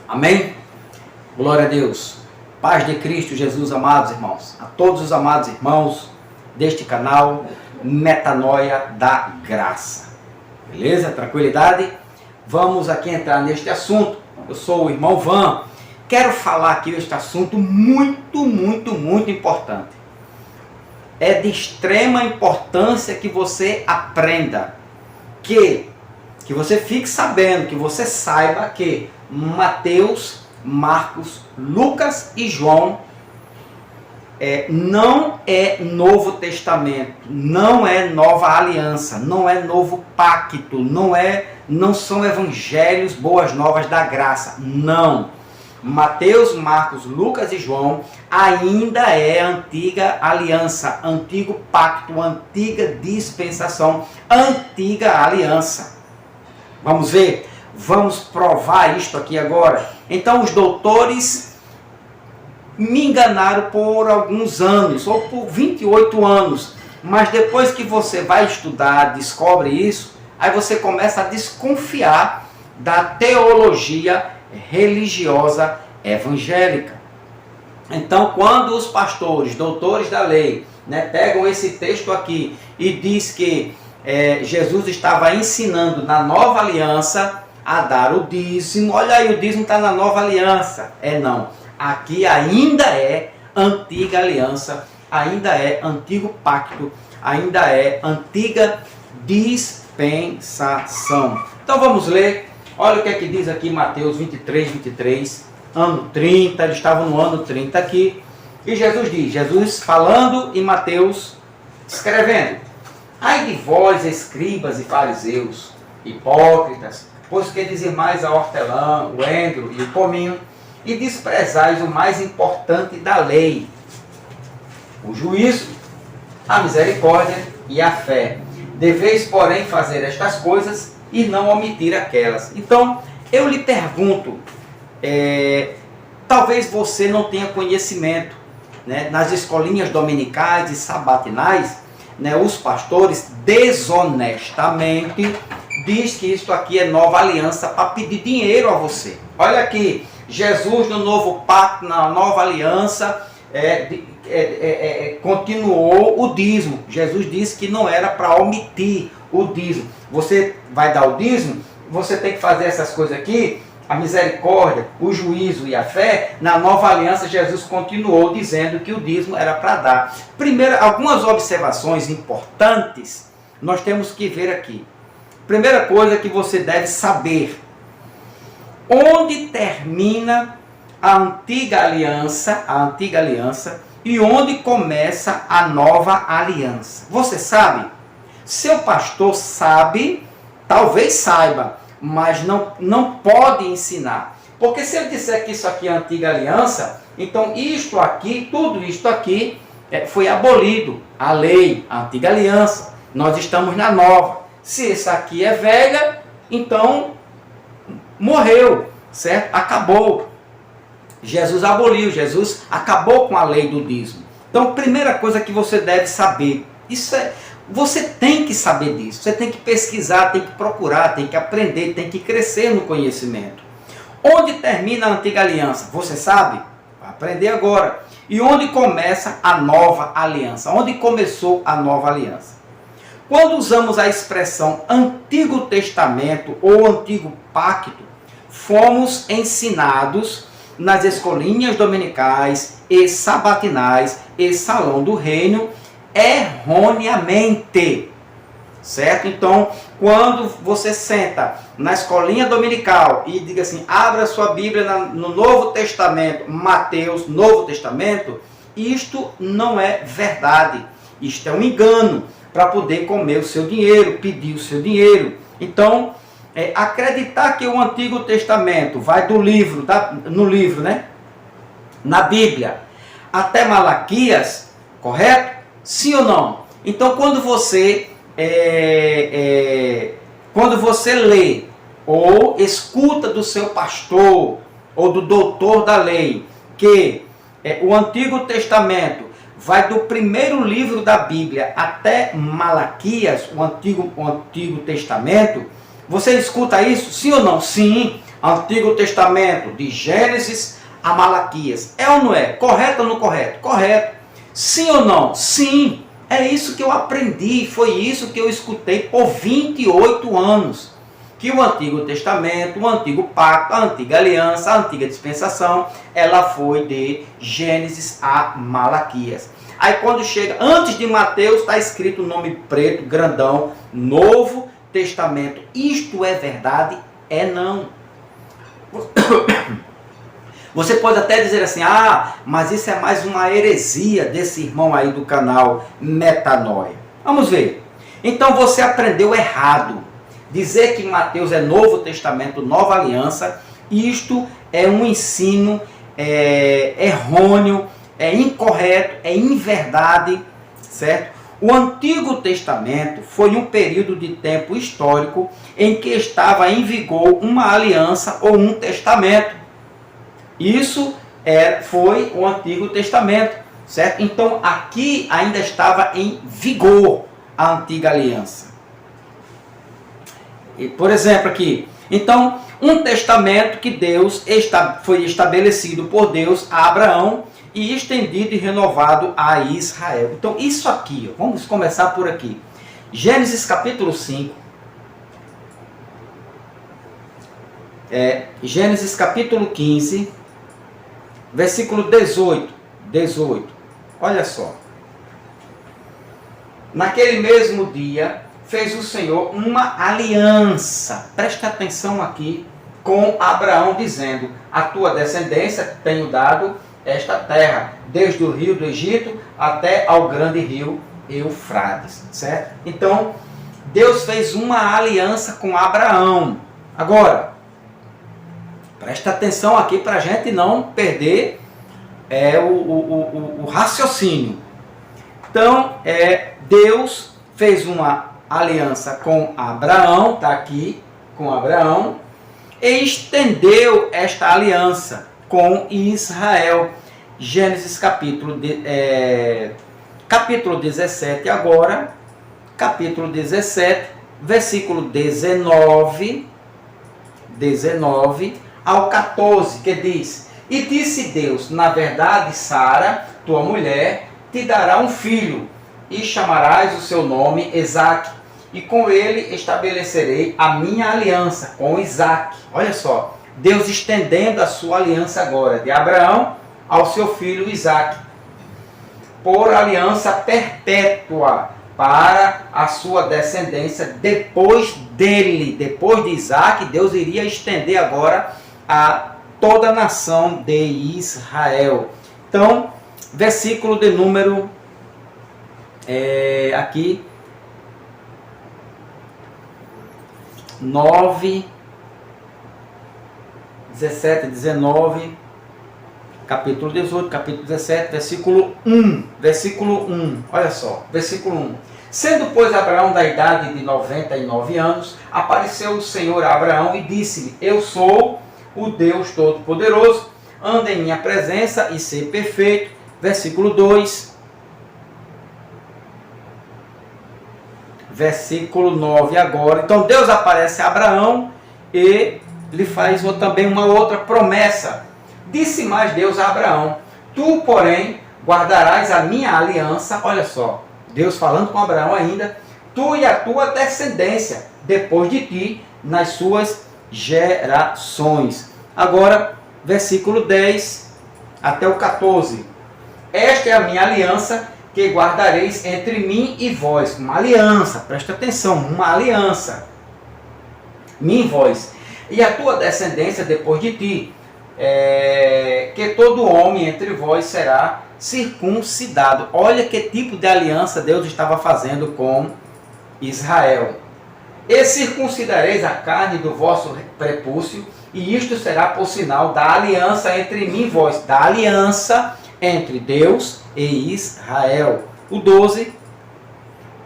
Amém? Glória a Deus. Paz de Cristo Jesus, amados irmãos. A todos os amados irmãos deste canal Metanoia da Graça. Beleza? Tranquilidade? Vamos aqui entrar neste assunto. Eu sou o irmão Van. Quero falar aqui este assunto muito importante. É de extrema importância que você aprenda, que você fique sabendo, que você saiba que Mateus, Marcos, Lucas e João não é Novo Testamento, não é Nova Aliança, não é Novo Pacto, não são evangelhos, boas novas da graça, não. Mateus, Marcos, Lucas e João ainda é antiga aliança, antigo pacto, antiga dispensação, antiga aliança. Vamos ver? Vamos provar isto aqui agora. Então os doutores me enganaram por alguns anos, ou por 28 anos. Mas depois que você vai estudar, descobre isso, aí você começa a desconfiar da teologia religiosa evangélica. Então, quando os pastores, doutores da lei, pegam esse texto aqui e diz que Jesus estava ensinando na nova aliança a dar o dízimo. Olha aí, o dízimo está na nova aliança. Não. Aqui ainda é antiga aliança, ainda é antigo pacto, ainda é antiga dispensação. Então vamos ler. Olha o que é que diz aqui Mateus 23, ano 30, eles estavam no ano 30 aqui. E Jesus diz, Jesus falando e Mateus escrevendo: ai de vós, escribas e fariseus, hipócritas, pois que dizimais a hortelã, o endro e o cominho, e desprezais o mais importante da lei, o juízo, a misericórdia e a fé. Deveis, porém, fazer estas coisas e não omitir aquelas. Então, eu lhe pergunto, talvez você não tenha conhecimento, nas escolinhas dominicais e sabatinais, os pastores desonestamente diz que isso aqui é nova aliança para pedir dinheiro a você. Olha aqui, Jesus no novo pacto, na nova aliança, continuou o dízimo. Jesus disse que não era para omitir o dízimo. Você vai dar o dízimo, você tem que fazer essas coisas aqui, a misericórdia, o juízo e a fé. Na nova aliança, Jesus continuou dizendo que o dízimo era para dar. Primeiro, algumas observações importantes nós temos que ver aqui. Primeira coisa que você deve saber: onde termina a antiga aliança e onde começa a nova aliança. Você sabe? Seu pastor sabe, talvez saiba, mas não pode ensinar. Porque se ele disser que isso aqui é a antiga aliança, então isto aqui, tudo isto aqui foi abolido. A lei, a antiga aliança. Nós estamos na nova. Se essa aqui é velha, então morreu, certo? Acabou. Jesus aboliu, Jesus acabou com a lei do dízimo. Então, primeira coisa que você deve saber, você tem que saber disso, você tem que pesquisar, tem que procurar, tem que aprender, tem que crescer no conhecimento. Onde termina a antiga aliança? Você sabe? Vai aprender agora. E onde começa a nova aliança? Onde começou a nova aliança? Quando usamos a expressão Antigo Testamento ou Antigo Pacto, fomos ensinados nas escolinhas dominicais e sabatinais e salão do reino erroneamente, certo? Então, quando você senta na escolinha dominical e diga assim, abra sua Bíblia no Novo Testamento, Mateus, Novo Testamento, isto não é verdade, isto é um engano para poder comer o seu dinheiro, pedir o seu dinheiro. Então, acreditar que o Antigo Testamento vai do livro, na Bíblia, até Malaquias, correto? Sim ou não? Então, quando você lê ou escuta do seu pastor ou do doutor da lei que o Antigo Testamento vai do primeiro livro da Bíblia até Malaquias, o Antigo Testamento, você escuta isso? Sim ou não? Sim. Antigo Testamento, de Gênesis a Malaquias. É ou não é? Correto ou não correto? Correto. Sim ou não? Sim. É isso que eu aprendi, foi isso que eu escutei por 28 anos. Que o Antigo Testamento, o Antigo Pacto, a Antiga Aliança, a Antiga Dispensação, ela foi de Gênesis a Malaquias. Aí quando chega, antes de Mateus, está escrito o nome preto, grandão, Novo Testamento. Isto é verdade? É não. Você pode até dizer assim, mas isso é mais uma heresia desse irmão aí do canal Metanoia. Vamos ver. Então você aprendeu errado. Dizer que Mateus é Novo Testamento, Nova Aliança, isto é um ensino errôneo, é incorreto, é inverdade, certo? O Antigo Testamento foi um período de tempo histórico em que estava em vigor uma aliança ou um testamento. Isso foi o Antigo Testamento, certo? Então aqui ainda estava em vigor a Antiga Aliança. E, por exemplo aqui, então um testamento que foi estabelecido por Deus a Abraão e estendido e renovado a Israel. Então isso aqui, vamos começar por aqui. Gênesis capítulo 5. Gênesis capítulo 15, versículo 18. Olha só. Naquele mesmo dia fez o Senhor uma aliança, preste atenção aqui, com Abraão, dizendo: a tua descendência tenho dado esta terra, desde o rio do Egito até ao grande rio Eufrates, certo? Então, Deus fez uma aliança com Abraão. Agora, preste atenção aqui para a gente não perder o raciocínio. Então, Deus fez uma aliança com Abraão, está aqui, com Abraão, e estendeu esta aliança com Israel. Gênesis capítulo 17 agora, capítulo 17, versículo 19 ao 14, que diz: e disse Deus, na verdade, Sara, tua mulher, te dará um filho, e chamarás o seu nome Isaque, e com ele estabelecerei a minha aliança com Isaque. Olha só, Deus estendendo a sua aliança agora, de Abraão ao seu filho Isaque, por aliança perpétua para a sua descendência depois dele. Depois de Isaque, Deus iria estender agora a toda a nação de Israel. Então, versículo de número aqui 9, 17, 19, capítulo 18, capítulo 17, versículo 1, olha só, versículo 1. Sendo, pois, Abraão da idade de 99 anos, apareceu o Senhor a Abraão e disse-lhe: eu sou o Deus Todo-Poderoso, anda em minha presença e ser perfeito. Versículo 2. Versículo 9 agora. Então Deus aparece a Abraão e lhe faz também uma outra promessa. Disse mais Deus a Abraão: tu, porém, guardarás a minha aliança. Olha só, Deus falando com Abraão ainda: tu e a tua descendência depois de ti, nas suas gerações. Agora, versículo 10 até o 14. Esta é a minha aliança que guardareis entre mim e vós. Uma aliança, presta atenção, uma aliança. Mim e vós. E a tua descendência depois de ti, que todo homem entre vós será circuncidado. Olha que tipo de aliança Deus estava fazendo com Israel. E circuncidareis a carne do vosso prepúcio, e isto será por sinal da aliança entre mim e vós. Da aliança entre Deus e Israel. O 12.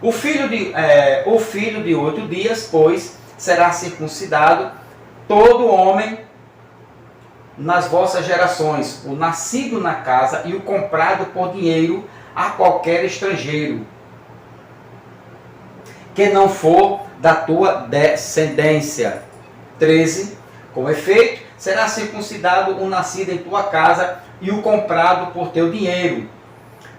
O filho de 8 dias, pois, será circuncidado todo homem nas vossas gerações, o nascido na casa e o comprado por dinheiro a qualquer estrangeiro, que não for da tua descendência. 13. Com efeito, será circuncidado o nascido em tua casa e o comprado por teu dinheiro.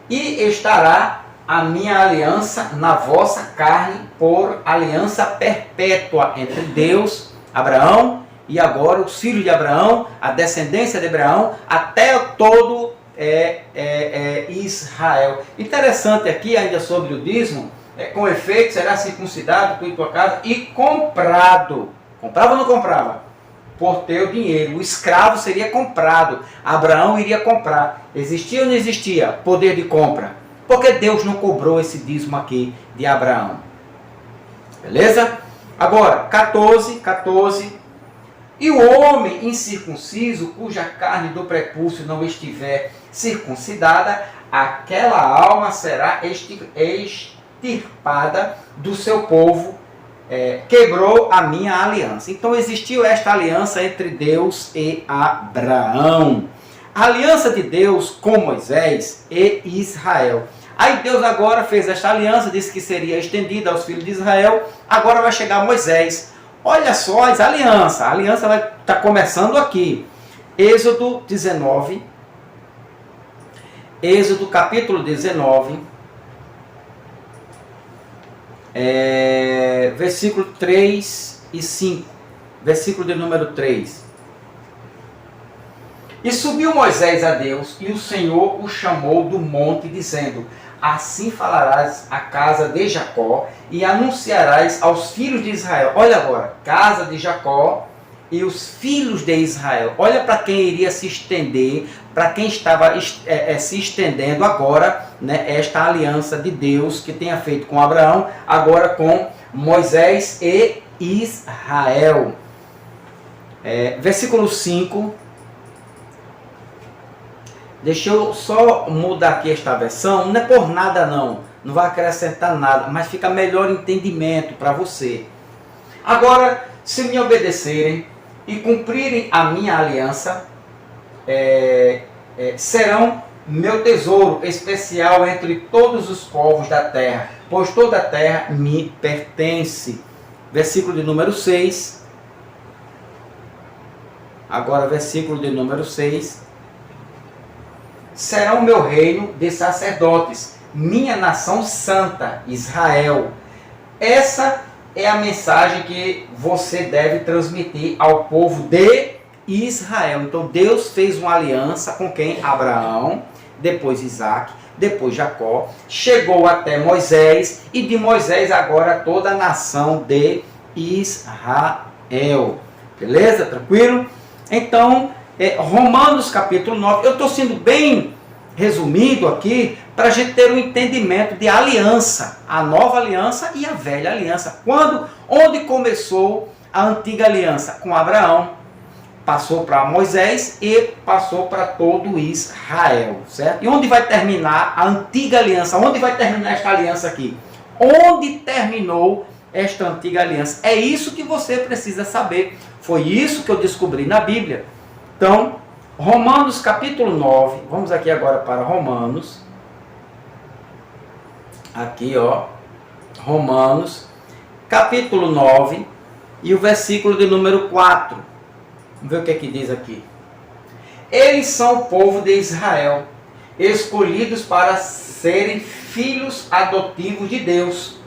E estará a minha aliança na vossa carne por aliança perpétua entre Deus, Abraão, e agora os filhos de Abraão, a descendência de Abraão, até todo Israel. Interessante aqui ainda sobre o dízimo, com efeito será circuncidado tu e tua casa e comprado. Comprava ou não comprava? Por teu dinheiro. O escravo seria comprado. Abraão iria comprar. Existia ou não existia poder de compra? Por que Deus não cobrou esse dízimo aqui de Abraão? Beleza? Agora, 14. E o homem incircunciso, cuja carne do prepúcio não estiver circuncidada, aquela alma será extirpada do seu povo, quebrou a minha aliança. Então existiu esta aliança entre Deus e Abraão. A aliança de Deus com Moisés e Israel. Aí Deus agora fez esta aliança, disse que seria estendida aos filhos de Israel. Agora vai chegar Moisés. Olha só as alianças. A aliança vai estar começando aqui. Êxodo 19. Êxodo capítulo 19. Versículo 3 e 5. Versículo de número 3. E subiu Moisés a Deus, e o Senhor o chamou do monte, dizendo: assim falarás à casa de Jacó, e anunciarás aos filhos de Israel. Olha agora, casa de Jacó e os filhos de Israel. Olha para quem iria se estender, para quem estava se estendendo agora, né, esta aliança de Deus que tenha feito com Abraão, agora com Moisés e Israel. Versículo 5. Deixa eu só mudar aqui esta versão, não é por nada não vai acrescentar nada, mas fica melhor entendimento para você. Agora, se me obedecerem e cumprirem a minha aliança, serão meu tesouro especial entre todos os povos da terra, pois toda a terra me pertence. Versículo de número 6. Agora, versículo de número 6. Serão meu reino de sacerdotes, minha nação santa, Israel. Essa é a mensagem que você deve transmitir ao povo de Israel. Então Deus fez uma aliança com quem? Abraão, depois Isaac, depois Jacó, chegou até Moisés, e de Moisés agora toda a nação de Israel. Beleza? Tranquilo? Então, Romanos capítulo 9, eu estou sendo bem resumido aqui, para a gente ter um entendimento de aliança, a nova aliança e a velha aliança. Onde começou a antiga aliança? Com Abraão, passou para Moisés e passou para todo Israel, certo? E onde vai terminar a antiga aliança? Onde vai terminar esta aliança aqui? Onde terminou esta antiga aliança? É isso que você precisa saber. Foi isso que eu descobri na Bíblia. Então, Romanos capítulo 9, vamos aqui agora para Romanos, aqui ó, Romanos capítulo 9 e o versículo de número 4, vamos ver o que é que diz aqui. Eles são o povo de Israel, escolhidos para serem filhos adotivos de Deus.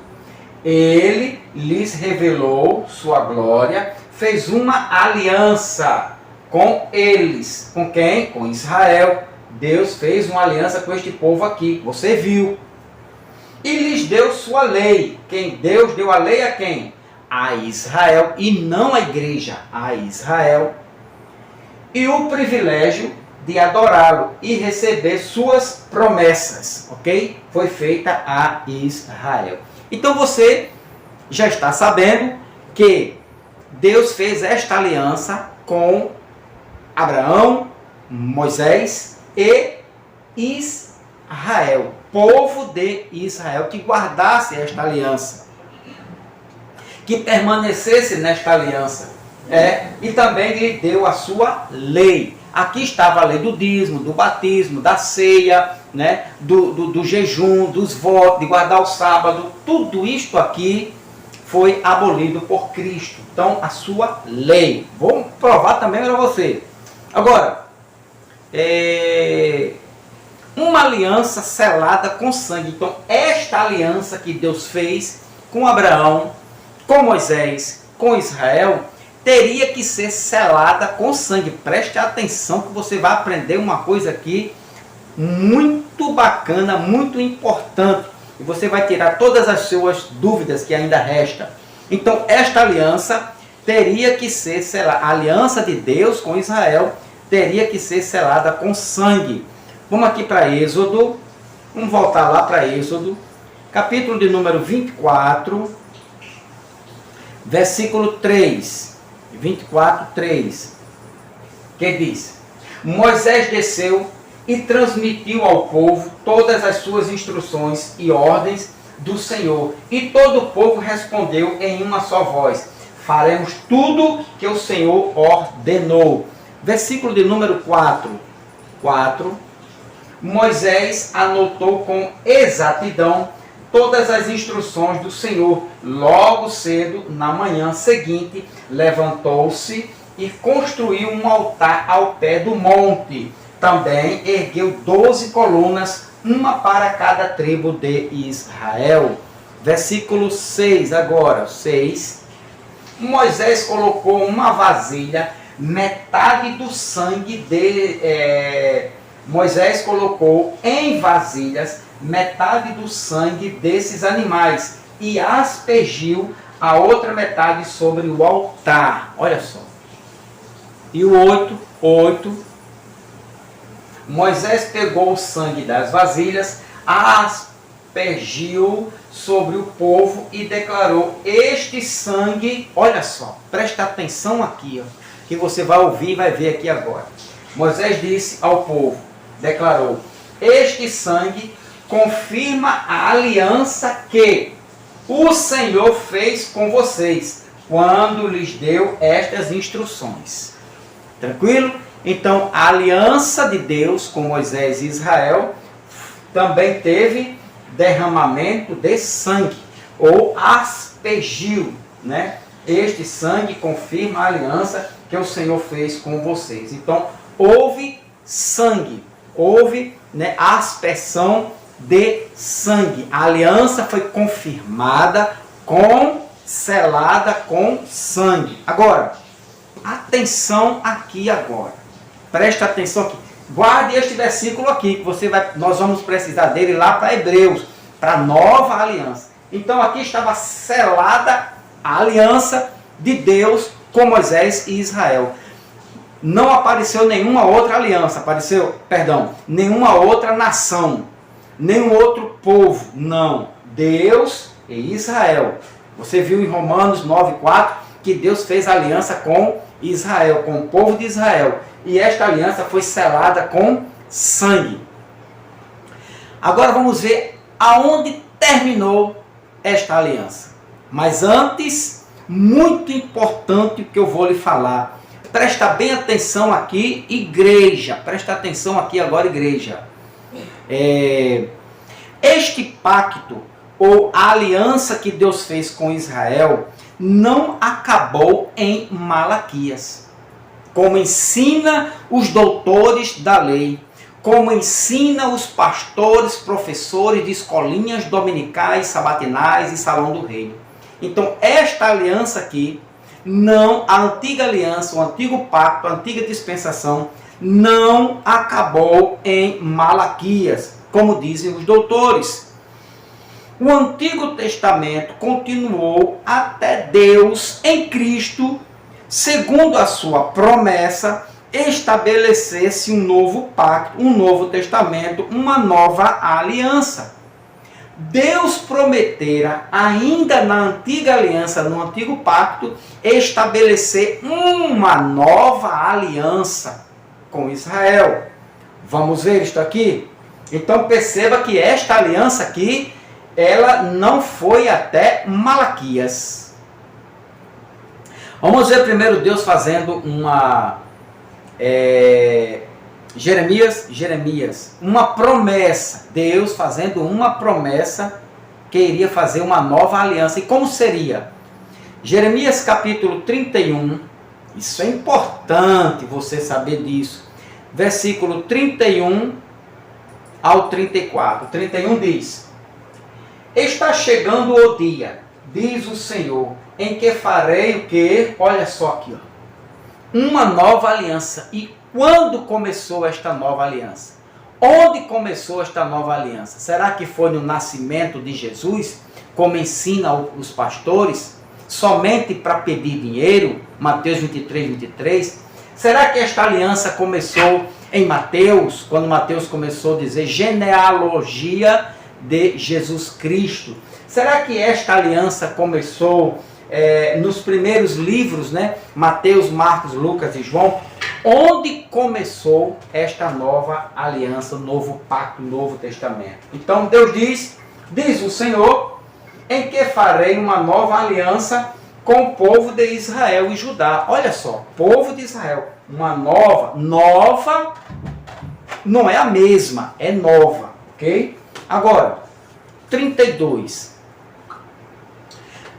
Ele lhes revelou sua glória, fez uma aliança com eles. Com quem? Com Israel. Deus fez uma aliança com este povo aqui. Você viu. E lhes deu sua lei. Deus deu a lei a quem? A Israel. E não a igreja. A Israel. E o privilégio de adorá-lo e receber suas promessas. Ok? Foi feita a Israel. Então você já está sabendo que Deus fez esta aliança com Abraão, Moisés e Israel, povo de Israel, que guardasse esta aliança, que permanecesse nesta aliança, e também lhe deu a sua lei. Aqui estava a lei do dízimo, do batismo, da ceia, do jejum, dos votos, de guardar o sábado. Tudo isto aqui foi abolido por Cristo. Então, a sua lei. Vou provar também para você. Agora, uma aliança selada com sangue. Então, esta aliança que Deus fez com Abraão, com Moisés, com Israel, teria que ser selada com sangue. Preste atenção que você vai aprender uma coisa aqui muito bacana, muito importante. E você vai tirar todas as suas dúvidas que ainda restam. Então, esta aliança teria que ser selada. A aliança de Deus com Israel teria que ser selada com sangue. Vamos aqui para Êxodo. Vamos voltar lá para Êxodo. Capítulo de número 24. Versículo 3. 24, 3. Que diz: Moisés desceu e transmitiu ao povo todas as suas instruções e ordens do Senhor. E todo o povo respondeu em uma só voz: faremos tudo que o Senhor ordenou. Versículo de número 4. Moisés anotou com exatidão todas as instruções do Senhor. Logo cedo, na manhã seguinte, levantou-se e construiu um altar ao pé do monte. Também ergueu 12 colunas, uma para cada tribo de Israel. Versículo 6 agora. 6. Moisés colocou uma vasilha, metade do sangue Moisés colocou em vasilhas metade do sangue desses animais e aspergiu a outra metade sobre o altar. Olha só. E o 8. Moisés pegou o sangue das vasilhas, aspergiu sobre o povo e declarou: este sangue, olha só, presta atenção aqui, ó, que você vai ouvir e vai ver aqui agora. Moisés disse ao povo, declarou: este sangue confirma a aliança que o Senhor fez com vocês quando lhes deu estas instruções. Tranquilo? Então, a aliança de Deus com Moisés e Israel também teve derramamento de sangue, ou aspergiu, né? Este sangue confirma a aliança que o Senhor fez com vocês. Então, houve sangue, houve, né, aspersão de sangue. A aliança foi confirmada, selada com sangue. Agora, atenção aqui agora. Presta atenção aqui. Guarde este versículo aqui, que nós vamos precisar dele lá para Hebreus, para a nova aliança. Então aqui estava selada a aliança de Deus com Moisés e Israel. Não apareceu nenhuma outra aliança, nenhuma outra nação, nenhum outro povo, não. Deus e Israel. Você viu em Romanos 9:4 que Deus fez aliança com Israel, com o povo de Israel. E esta aliança foi selada com sangue. Agora vamos ver aonde terminou esta aliança. Mas antes, muito importante o que eu vou lhe falar. Presta bem atenção aqui, igreja. Presta atenção aqui agora, igreja. Este pacto, ou a aliança que Deus fez com Israel, não acabou em Malaquias. Como ensina os doutores da lei, como ensina os pastores, professores de escolinhas dominicais, sabatinais e salão do reino. Então, esta aliança aqui, a antiga aliança, o antigo pacto, a antiga dispensação, não acabou em Malaquias, como dizem os doutores. O Antigo Testamento continuou até Deus, em Cristo, segundo a sua promessa, estabelecer-se um novo pacto, um novo testamento, uma nova aliança. Deus prometera, ainda na antiga aliança, no antigo pacto, estabelecer uma nova aliança com Israel. Vamos ver isto aqui? Então perceba que esta aliança aqui, ela não foi até Malaquias. Vamos ver primeiro Deus fazendo Jeremias, uma promessa. Deus fazendo uma promessa que iria fazer uma nova aliança. E como seria? Jeremias capítulo 31, isso é importante você saber disso. Versículo 31 ao 34. 31 diz: está chegando o dia, diz o Senhor, em que farei o quê? Olha só aqui, ó. Uma nova aliança. E quando começou esta nova aliança? Onde começou esta nova aliança? Será que foi no nascimento de Jesus, como ensina os pastores? Somente para pedir dinheiro, Mateus 23, 23. Será que esta aliança começou em Mateus, quando Mateus começou a dizer genealogia de Jesus Cristo? Será que esta aliança começou nos primeiros livros, né? Mateus, Marcos, Lucas e João? Onde começou esta nova aliança, o novo pacto, o novo testamento? Então Deus diz o Senhor, em que farei uma nova aliança com o povo de Israel e Judá. Olha só, povo de Israel, uma nova não é a mesma, é nova, ok? Agora, 32.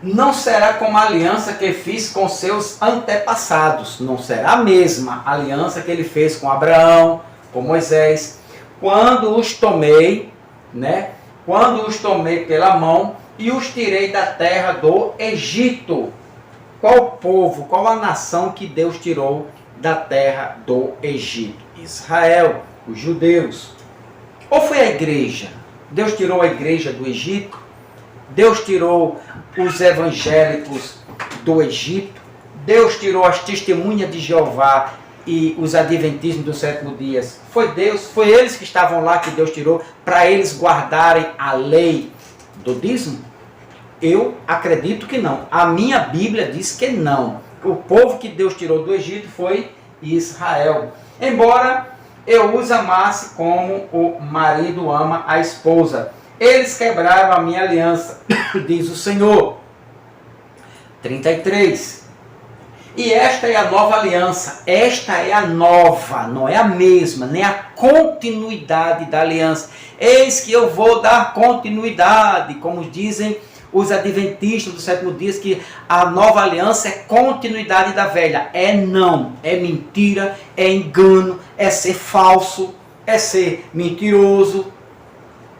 Não será como a aliança que fiz com seus antepassados, não será a mesma aliança que ele fez com Abraão, com Moisés, quando os tomei, né? Quando os tomei pela mão e os tirei da terra do Egito. Qual povo, qual a nação que Deus tirou da terra do Egito? Israel, os judeus. Ou foi a igreja? Deus tirou a igreja do Egito? Deus tirou os evangélicos do Egito? Deus tirou as testemunhas de Jeová e os adventistas do sétimo dia? Foi Deus, foi eles que estavam lá que Deus tirou para eles guardarem a lei do dízimo? Eu acredito que não. A minha Bíblia diz que não. O povo que Deus tirou do Egito foi Israel. Embora eu os amasse como o marido ama a esposa, eles quebraram a minha aliança, diz o Senhor. 33. E esta é a nova aliança. Esta é a nova, não é a mesma, nem a continuidade da aliança. Eis que eu vou dar continuidade, como dizem os adventistas do sétimo dia, que a nova aliança é continuidade da velha. É não, é mentira, é engano, é ser falso, é ser mentiroso.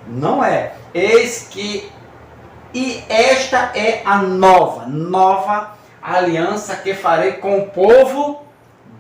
Não é. Eis que, e esta é a nova aliança que farei com o povo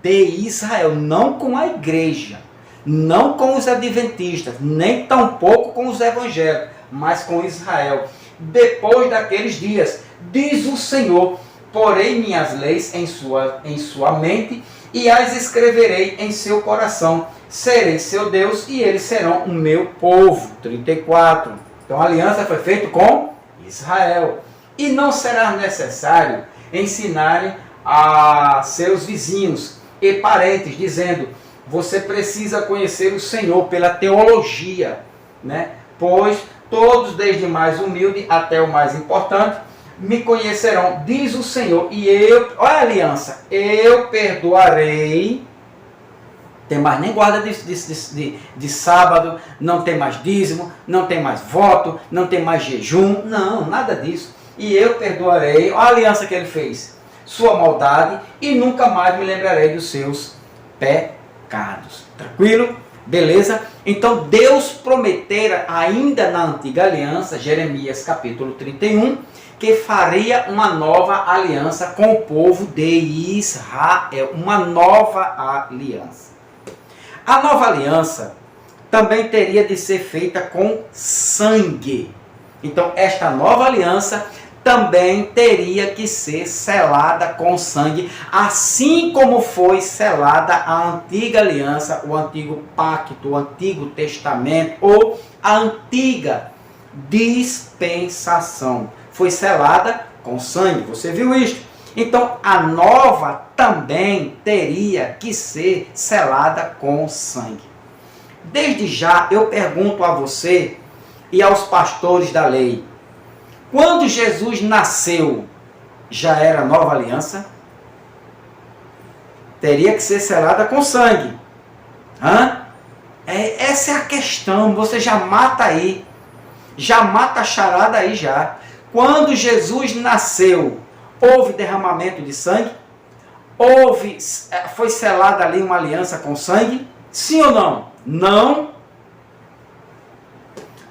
de Israel, não com a igreja, não com os adventistas, nem tampouco com os evangélicos, mas com Israel. Depois daqueles dias, diz o Senhor, porei minhas leis em sua mente e as escreverei em seu coração. Serei seu Deus e eles serão o meu povo. 34. Então a aliança foi feita com Israel. E não será necessário ensinarem a seus vizinhos e parentes, dizendo, você precisa conhecer o Senhor pela teologia, né? Pois todos, desde o mais humilde até o mais importante, me conhecerão, diz o Senhor, e eu, olha a aliança, eu perdoarei. Tem mais nem guarda de sábado, não tem mais dízimo, não tem mais voto, não tem mais jejum, não, nada disso. E eu perdoarei, olha a aliança que ele fez, sua maldade, e nunca mais me lembrarei dos seus pecados. Tranquilo? Beleza? Então Deus prometera ainda na antiga aliança, Jeremias capítulo 31, que faria uma nova aliança com o povo de Israel. Uma nova aliança. A nova aliança também teria de ser feita com sangue. Então esta nova aliança também teria que ser selada com sangue, assim como foi selada a antiga aliança, o antigo pacto, o antigo testamento ou a antiga dispensação. Foi selada com sangue, você viu isso? Então a nova também teria que ser selada com sangue. Desde já eu pergunto a você e aos pastores da lei, quando Jesus nasceu, já era nova aliança? Teria que ser selada com sangue. Essa é a questão, você já mata aí. Já mata a charada aí já. Quando Jesus nasceu, houve derramamento de sangue? Foi selada ali uma aliança com sangue? Sim ou não? Não.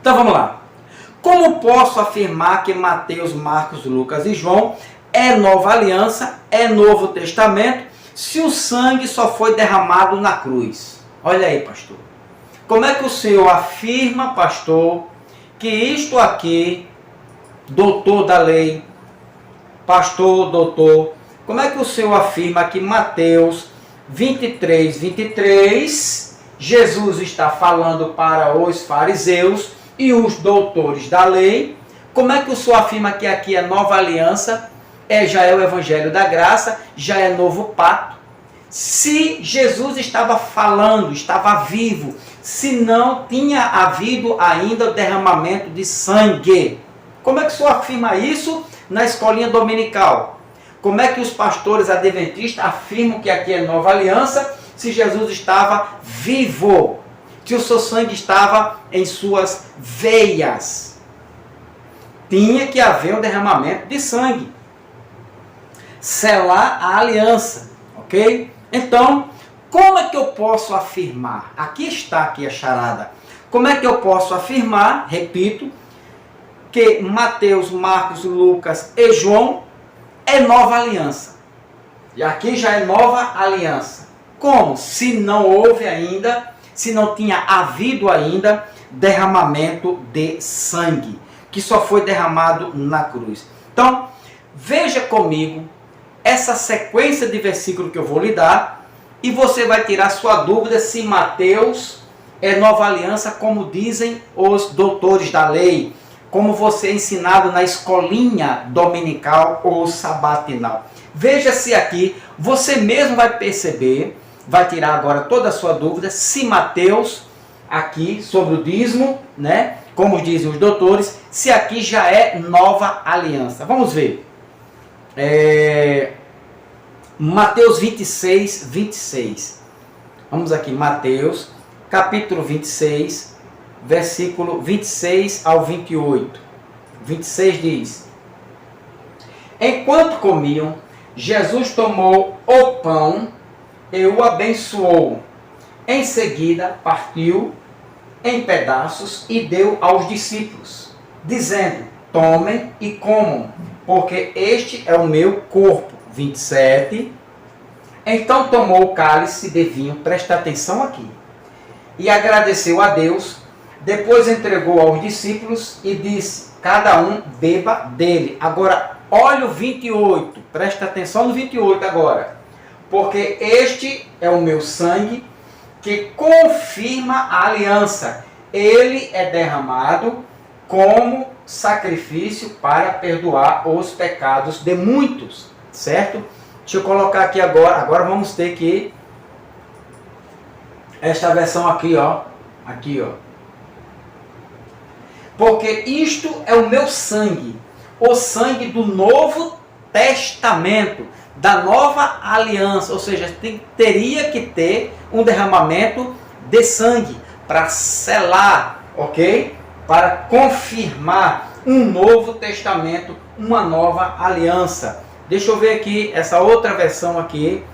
Então vamos lá. Como posso afirmar que Mateus, Marcos, Lucas e João é nova aliança, é novo testamento, se o sangue só foi derramado na cruz? Olha aí, pastor. Como é que o senhor afirma, pastor, que isto aqui, doutor da lei, pastor, doutor, como é que o senhor afirma que Mateus 23, 23, Jesus está falando para os fariseus e os doutores da lei? Como é que o senhor afirma que aqui é nova aliança, já é o evangelho da graça, já é novo pacto? Se Jesus estava falando, estava vivo, se não tinha havido ainda o derramamento de sangue, como é que o senhor afirma isso na escolinha dominical? Como é que os pastores adventistas afirmam que aqui é nova aliança, se Jesus estava vivo, se o seu sangue estava em suas veias? Tinha que haver um derramamento de sangue. Selar a aliança, ok? Então, como é que eu posso afirmar? Aqui está aqui a charada. Como é que eu posso afirmar, repito, que Mateus, Marcos, Lucas e João é nova aliança? E aqui já é nova aliança. Como? Se não houve ainda, se não tinha havido ainda derramamento de sangue, que só foi derramado na cruz. Então, veja comigo essa sequência de versículos que eu vou lhe dar, e você vai tirar sua dúvida se Mateus é nova aliança, como dizem os doutores da lei, como você é ensinado na escolinha dominical ou sabatinal. Veja se aqui, você mesmo vai perceber, vai tirar agora toda a sua dúvida, se Mateus, aqui sobre o dízimo, né, como dizem os doutores, se aqui já é nova aliança. Vamos ver. Mateus 26, 26. Vamos aqui, Mateus, capítulo 26, versículo 26 ao 28. 26 diz: Enquanto comiam, Jesus tomou o pão e o abençoou. Em seguida, partiu em pedaços e deu aos discípulos, dizendo: Tomem e comam, porque este é o meu corpo. 27. Então tomou o cálice de vinho, presta atenção aqui, e agradeceu a Deus, depois entregou aos discípulos e disse: cada um beba dele. Agora, olha o 28, presta atenção no 28 agora. Porque este é o meu sangue, que confirma a aliança. Ele é derramado como sacrifício para perdoar os pecados de muitos. Certo? Deixa eu colocar aqui agora. Agora vamos ter que... esta versão aqui, ó. Aqui, ó. Porque isto é o meu sangue. O sangue do Novo Testamento. Da nova aliança. Ou seja, teria que ter um derramamento de sangue. Para selar, ok? Para confirmar um Novo Testamento. Uma nova aliança. Deixa eu ver aqui, essa outra versão aqui,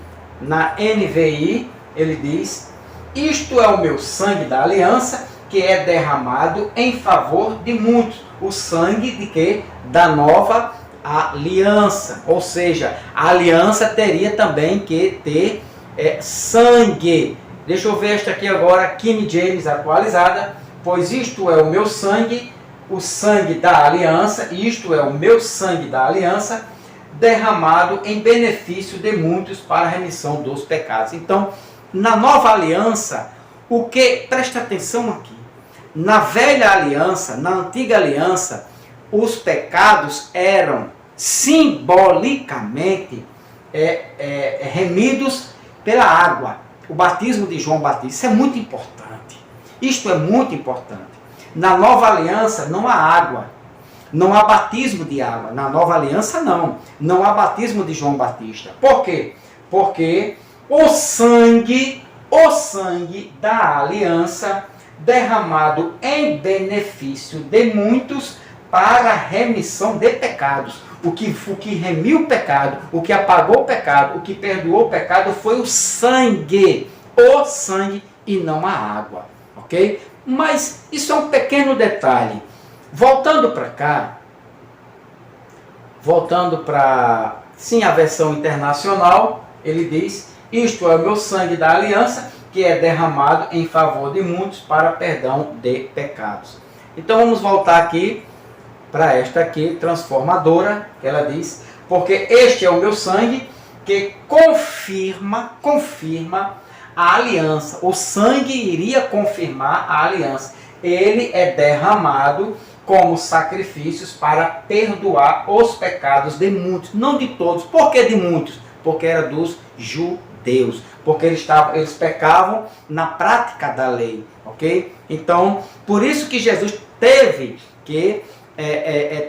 na NVI, ele diz: isto é o meu sangue da aliança, que é derramado em favor de muitos. O sangue de quê? Da nova aliança. Ou seja, a aliança teria também que ter sangue. Deixa eu ver esta aqui agora, King James atualizada. Pois isto é o meu sangue, o sangue da aliança, isto é o meu sangue da aliança, derramado em benefício de muitos para a remissão dos pecados. Então, na nova aliança, o que, presta atenção aqui, na velha aliança, na antiga aliança, os pecados eram simbolicamente remidos pela água. O batismo de João Batista, isso é muito importante. Isto é muito importante. Na nova aliança não há água. Não há batismo de água. Na nova aliança, não. Não há batismo de João Batista. Por quê? Porque o sangue da aliança derramado em benefício de muitos para a remissão de pecados. o que remiu o pecado, o que apagou o pecado, o que perdoou o pecado foi o sangue e não a água, ok? Mas isso é um pequeno detalhe. Voltando para cá, voltando para, sim, a versão internacional, ele diz: isto é o meu sangue da aliança, que é derramado em favor de muitos para perdão de pecados. Então vamos voltar aqui para esta aqui, transformadora, que ela diz: porque este é o meu sangue que confirma a aliança. O sangue iria confirmar a aliança. Ele é derramado como sacrifícios para perdoar os pecados de muitos, não de todos. Por que de muitos? Porque era dos judeus, porque eles pecavam na prática da lei, ok? Então, por isso que Jesus teve que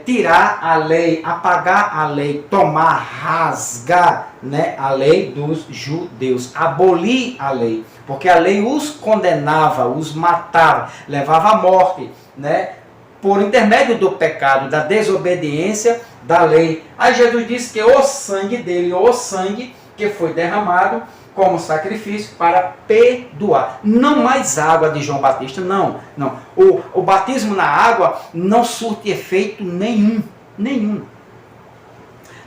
tirar a lei, apagar a lei, tomar, rasgar, né, a lei dos judeus, abolir a lei, porque a lei os condenava, os matava, levava à morte, né, por intermédio do pecado, da desobediência da lei. Aí Jesus disse que o sangue dele, o sangue que foi derramado como sacrifício para perdoar. Não mais água de João Batista, não. O batismo na água não surte efeito nenhum.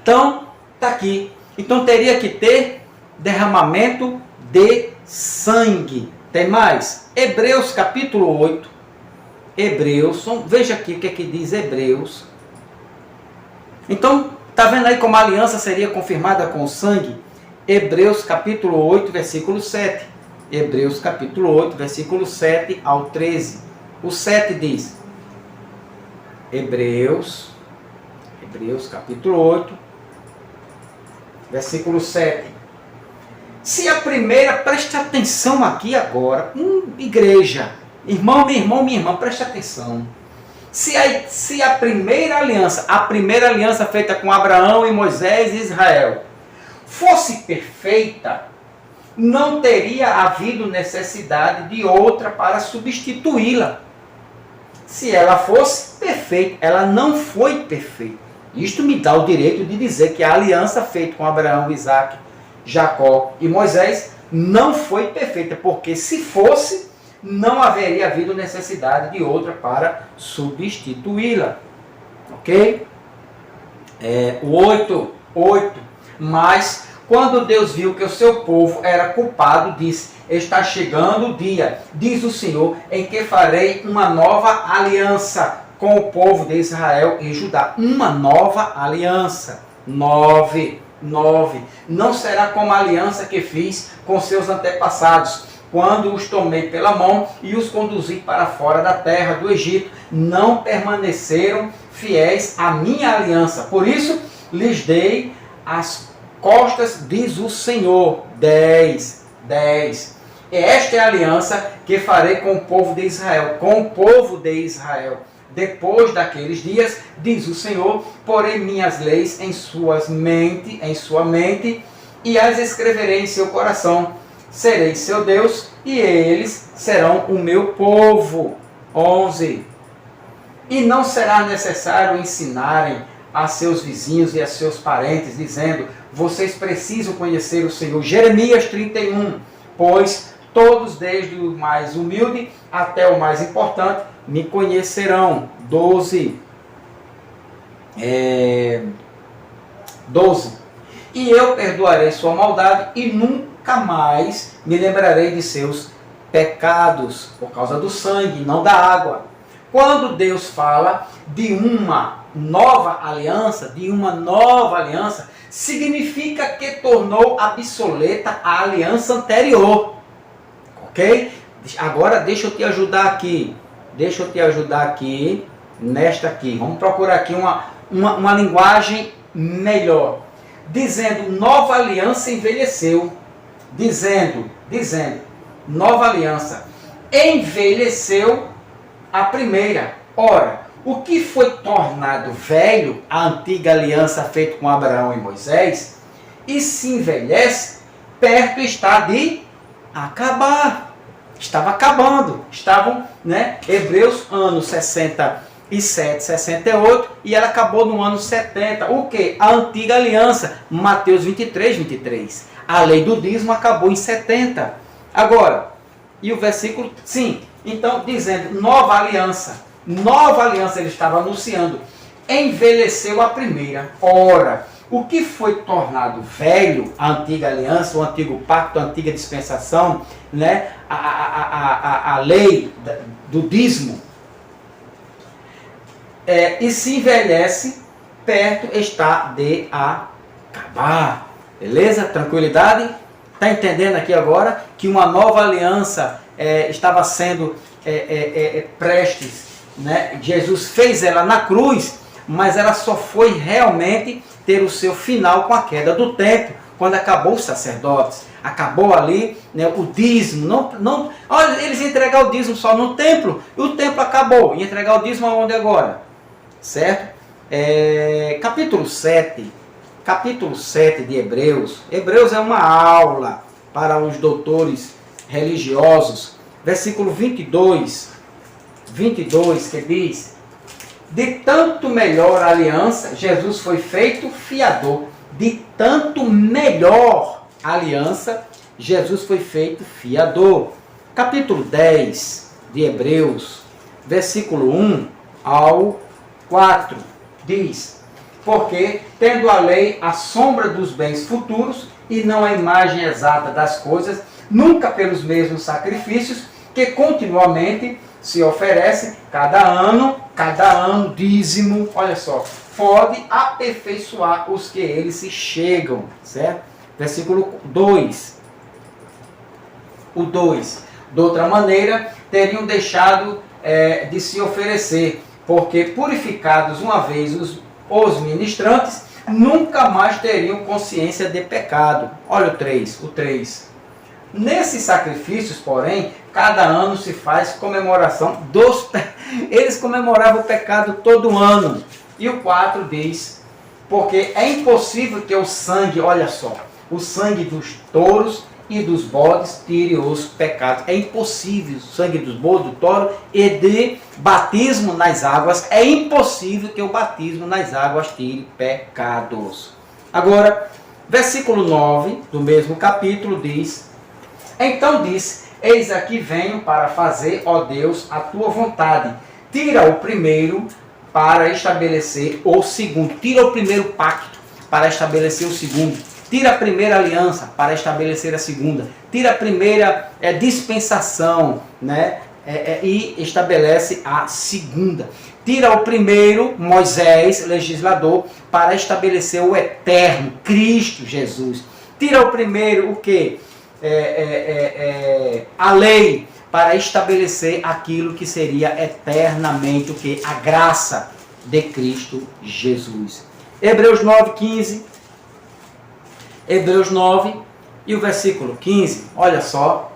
Então, está aqui. Então teria que ter derramamento de sangue. Tem mais? Hebreus capítulo 8. Veja aqui o que é que diz Hebreus. Então, está vendo aí como a aliança seria confirmada com o sangue? Hebreus capítulo 8, versículo 7. Hebreus capítulo 8, versículo 7 ao 13. O 7 diz: Hebreus capítulo 8, versículo 7. Se a primeira, preste atenção aqui agora, igreja, irmão, minha irmã, preste atenção. Se a primeira aliança feita com Abraão e Moisés e Israel, fosse perfeita, não teria havido necessidade de outra para substituí-la. Se ela fosse perfeita, ela não foi perfeita. Isto me dá o direito de dizer que a aliança feita com Abraão, Isaac, Jacó e Moisés não foi perfeita, porque se fosse, não haveria havido necessidade de outra para substituí-la. Ok? O 8. Mas, quando Deus viu que o seu povo era culpado, disse: está chegando o dia, diz o Senhor, em que farei uma nova aliança com o povo de Israel e Judá. Uma nova aliança. 9. Não será como a aliança que fiz com seus antepassados, quando os tomei pela mão e os conduzi para fora da terra do Egito. Não permaneceram fiéis à minha aliança. Por isso, lhes dei as costas, diz o Senhor. 10. Esta é a aliança que farei com o povo de Israel. Depois daqueles dias, diz o Senhor, porei minhas leis em sua mente, e as escreverei em seu coração. Serei seu Deus, e eles serão o meu povo. 11. E não será necessário ensinarem a seus vizinhos e a seus parentes, dizendo: vocês precisam conhecer o Senhor. Jeremias 31. Pois todos, desde o mais humilde até o mais importante, me conhecerão. 12. E eu perdoarei sua maldade e nunca mais me lembrarei de seus pecados, por causa do sangue, não da água. Quando Deus fala de uma nova aliança, significa que tornou obsoleta a aliança anterior. Ok? Agora deixa eu te ajudar aqui. Nesta aqui. Vamos procurar aqui uma linguagem melhor. Dizendo: nova aliança envelheceu. Dizendo, nova aliança envelheceu a primeira. Ora, o que foi tornado velho, a antiga aliança feita com Abraão e Moisés, e se envelhece, perto está de acabar. Estava acabando. Estavam, Hebreus, ano 60 68, e ela acabou no ano 70. O que? A antiga aliança, Mateus 23, 23. A lei do dízimo acabou em 70. Agora, e o versículo, sim, então dizendo, nova aliança ele estava anunciando, envelheceu a primeira. Ora, o que foi tornado velho, a antiga aliança, o antigo pacto, a antiga dispensação, né? a lei do dízimo, e se envelhece, perto está de acabar. Beleza? Tranquilidade? Está entendendo aqui agora que uma nova aliança estava sendo prestes, né? Jesus fez ela na cruz, mas ela só foi realmente ter o seu final com a queda do templo, quando acabou os sacerdotes, acabou ali, né, o dízimo. Olha, eles iam entregar o dízimo só no templo, e o templo acabou. Ia entregar o dízimo aonde agora? Certo? Capítulo 7 de Hebreus. Hebreus é uma aula para os doutores religiosos. Versículo 22, que diz: de tanto melhor aliança, Jesus foi feito fiador. De tanto melhor aliança, Jesus foi feito fiador. Capítulo 10 de Hebreus, versículo 1 ao 4, diz: porque, tendo a lei a sombra dos bens futuros, e não a imagem exata das coisas, nunca pelos mesmos sacrifícios, que continuamente se oferece cada ano, dízimo, olha só, pode aperfeiçoar os que eles se chegam, certo? Versículo 2. O 2. De outra maneira, teriam deixado de se oferecer, porque purificados uma vez os ministrantes, nunca mais teriam consciência de pecado. Olha o 3. Nesses sacrifícios, porém, cada ano se faz comemoração dos... Eles comemoravam o pecado todo ano. E o 4 diz: porque é impossível que o sangue, olha só, o sangue dos touros e dos bodes tire os pecados. É impossível, o sangue dos bodes, do touro e de batismo nas águas, é impossível que o batismo nas águas tire pecados. Agora, versículo 9 do mesmo capítulo diz: então disse: eis aqui venho para fazer, ó Deus, a tua vontade. Tira o primeiro para estabelecer o segundo. Tira o primeiro pacto para estabelecer o segundo. Tira a primeira aliança para estabelecer a segunda. Tira a primeira dispensação, né? E estabelece a segunda. Tira o primeiro, Moisés, legislador, para estabelecer o eterno, Cristo Jesus. Tira o primeiro, o quê? A lei, para estabelecer aquilo que seria eternamente, o que? A graça de Cristo Jesus. Hebreus 9:15. Hebreus 9 e o versículo 15, olha só.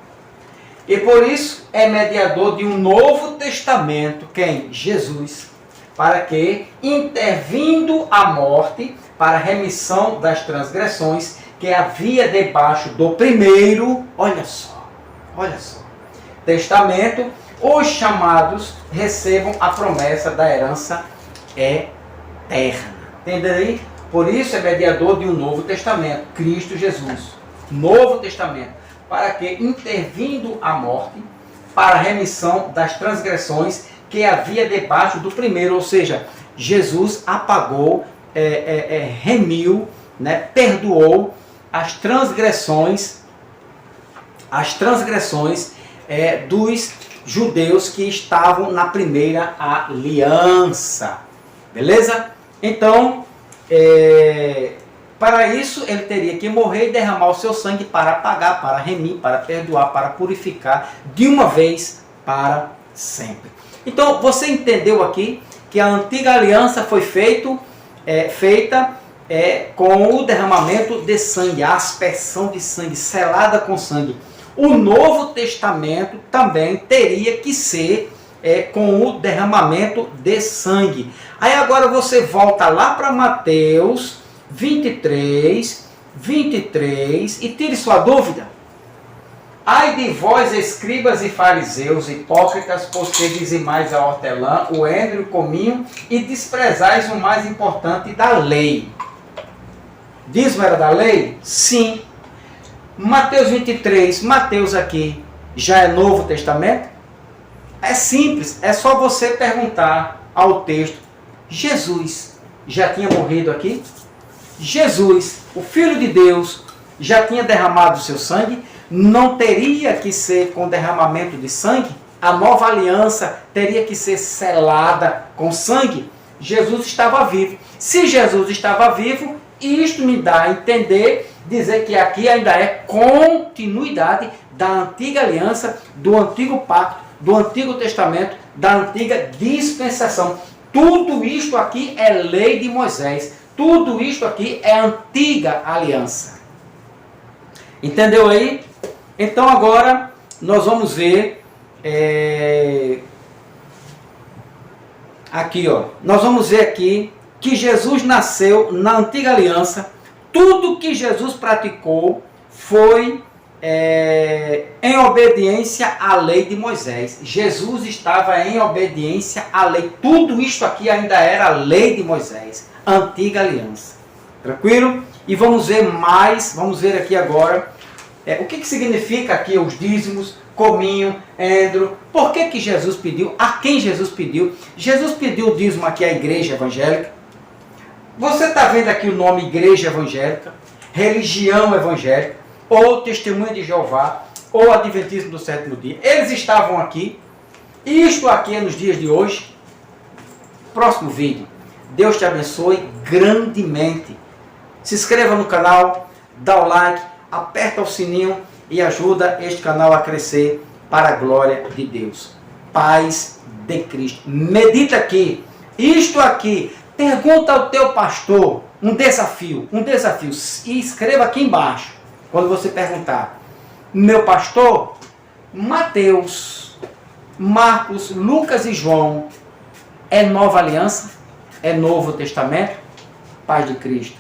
E por isso é mediador de um novo testamento, quem? Jesus, para que, intervindo a morte, para a remissão das transgressões que havia debaixo do primeiro, olha só, testamento, os chamados recebam a promessa da herança eterna. Entendeu aí? Por isso é mediador de um novo testamento, Cristo Jesus. Novo testamento, para que, intervindo a morte, para a remissão das transgressões que havia debaixo do primeiro, ou seja, Jesus apagou, remiu, né, perdoou as transgressões dos judeus que estavam na primeira aliança. Beleza? Então, para isso ele teria que morrer e derramar o seu sangue para pagar, para remir, para perdoar, para purificar de uma vez para sempre. Então, você entendeu aqui que a antiga aliança foi feita com o derramamento de sangue, a aspersão de sangue, selada com sangue. O Novo Testamento também teria que ser com o derramamento de sangue. Aí agora você volta lá para Mateus 23 e tire sua dúvida. Ai de vós, escribas e fariseus, hipócritas, pois que dizimais a hortelã, o endro e o cominho, e desprezais o mais importante da lei. Dízimo era da lei? Sim. Mateus 23, Mateus aqui, já é Novo Testamento? É simples, é só você perguntar ao texto. Jesus já tinha morrido aqui? Jesus, o Filho de Deus, já tinha derramado o seu sangue? Não teria que ser com derramamento de sangue? A nova aliança teria que ser selada com sangue? Jesus estava vivo. Se Jesus estava vivo, isto me dá a entender, dizer que aqui ainda é continuidade da antiga aliança, do antigo pacto, do Antigo Testamento, da antiga dispensação. Tudo isto aqui é lei de Moisés. Tudo isto aqui é antiga aliança. Entendeu aí? Então agora nós vamos ver aqui, ó. Nós vamos ver aqui que Jesus nasceu na antiga aliança. Tudo que Jesus praticou foi em obediência à lei de Moisés. Jesus estava em obediência à lei. Tudo isto aqui ainda era a lei de Moisés, antiga aliança. Tranquilo? E vamos ver mais, vamos ver aqui agora o que significa aqui os dízimos, cominho, endro. Por que Jesus pediu? A quem Jesus pediu? Jesus pediu o dízimo aqui à igreja evangélica. Você está vendo aqui o nome igreja evangélica, religião evangélica, ou testemunha de Jeová, ou adventismo do sétimo dia. Eles estavam aqui. Isto aqui é nos dias de hoje. Próximo vídeo. Deus te abençoe grandemente. Se inscreva no canal, dá o like, aperta o sininho e ajuda este canal a crescer para a glória de Deus. Paz de Cristo. Medita aqui. Isto aqui. Pergunta ao teu pastor um desafio. E escreva aqui embaixo. Quando você perguntar, meu pastor, Mateus, Marcos, Lucas e João, é nova aliança? É Novo Testamento? Paz de Cristo.